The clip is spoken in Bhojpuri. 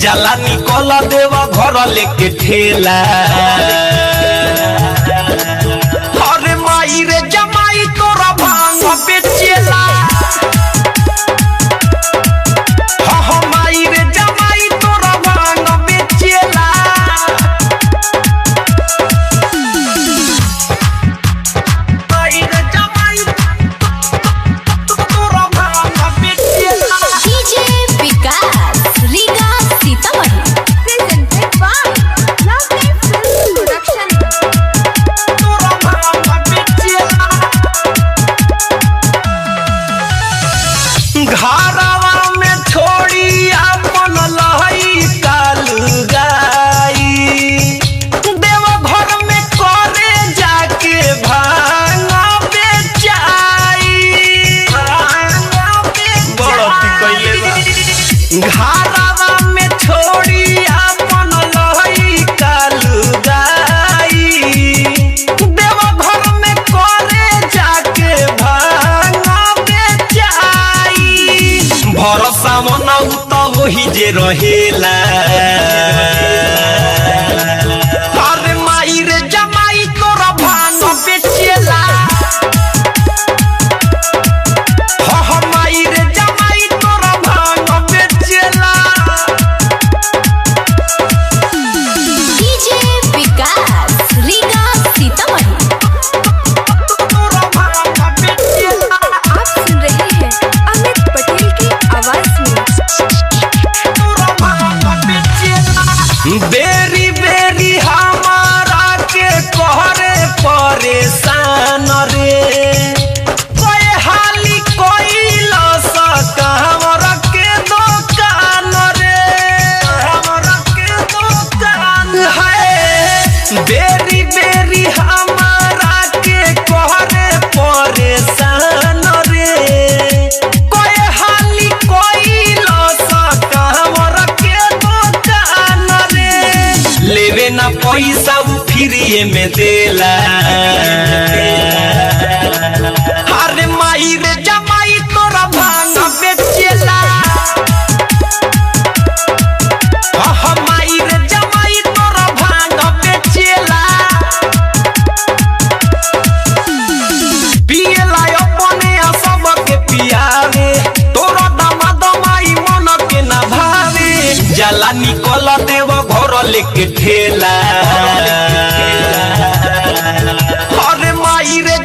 जाला निकल देवा घर लेके ठेला। अरे माई रे जमाई तोरा भांग बेचेला। हाँ माई रे जमाई तोरा भांग बेचेला। माई रे जमाई तोरा भांग बेचेला। DJ Vikas Riga Sitamarhi presented by lovely film production. तोरा भांग बेचेला। घरवा में छोड़ी अपन लहई कालू गाई। देव घर में करे जाके भांग बेचाई। बड़ती कइले घरवा में छोड़ी अपन लहई कालू गाई। देव घर में करे जाके भांग बेचाई। भरोसा मनाऊ तो वही जे रहेला। अरे माई रे जमाई तोरा भांग बेचेला। हाँ माई रे जमाई तोरा भांग बेचेला। डीजे विकास रीगा सीतामढ़ी। तोरा भांग बेचेला। आप सुन रहे हैं अमित पटेल की आवाज में। तोरा भांग बेचेला। बेरी बेरी हमारा के कहरे परेशान रे। कोई हाली कोई लसा हमरा के दुकान रे। हमरा के दुकान है। बेरी बेरी हमारा के कहरे परेशान रे। कोई हाली कोई लसा हमरा के दुकान रे। लेवे ना पैसा उ फ्रीए में देला। अरे माई रे जमाई तोरा भांग बेचेला। हाँ माई रे जमाई तोरा भांग बेचेला। पियला अपने आ सबके पियावे। तोरा दामाद माई मन के ना भावे। जाला निकल देव घर लेके ठेला। अरे माई रे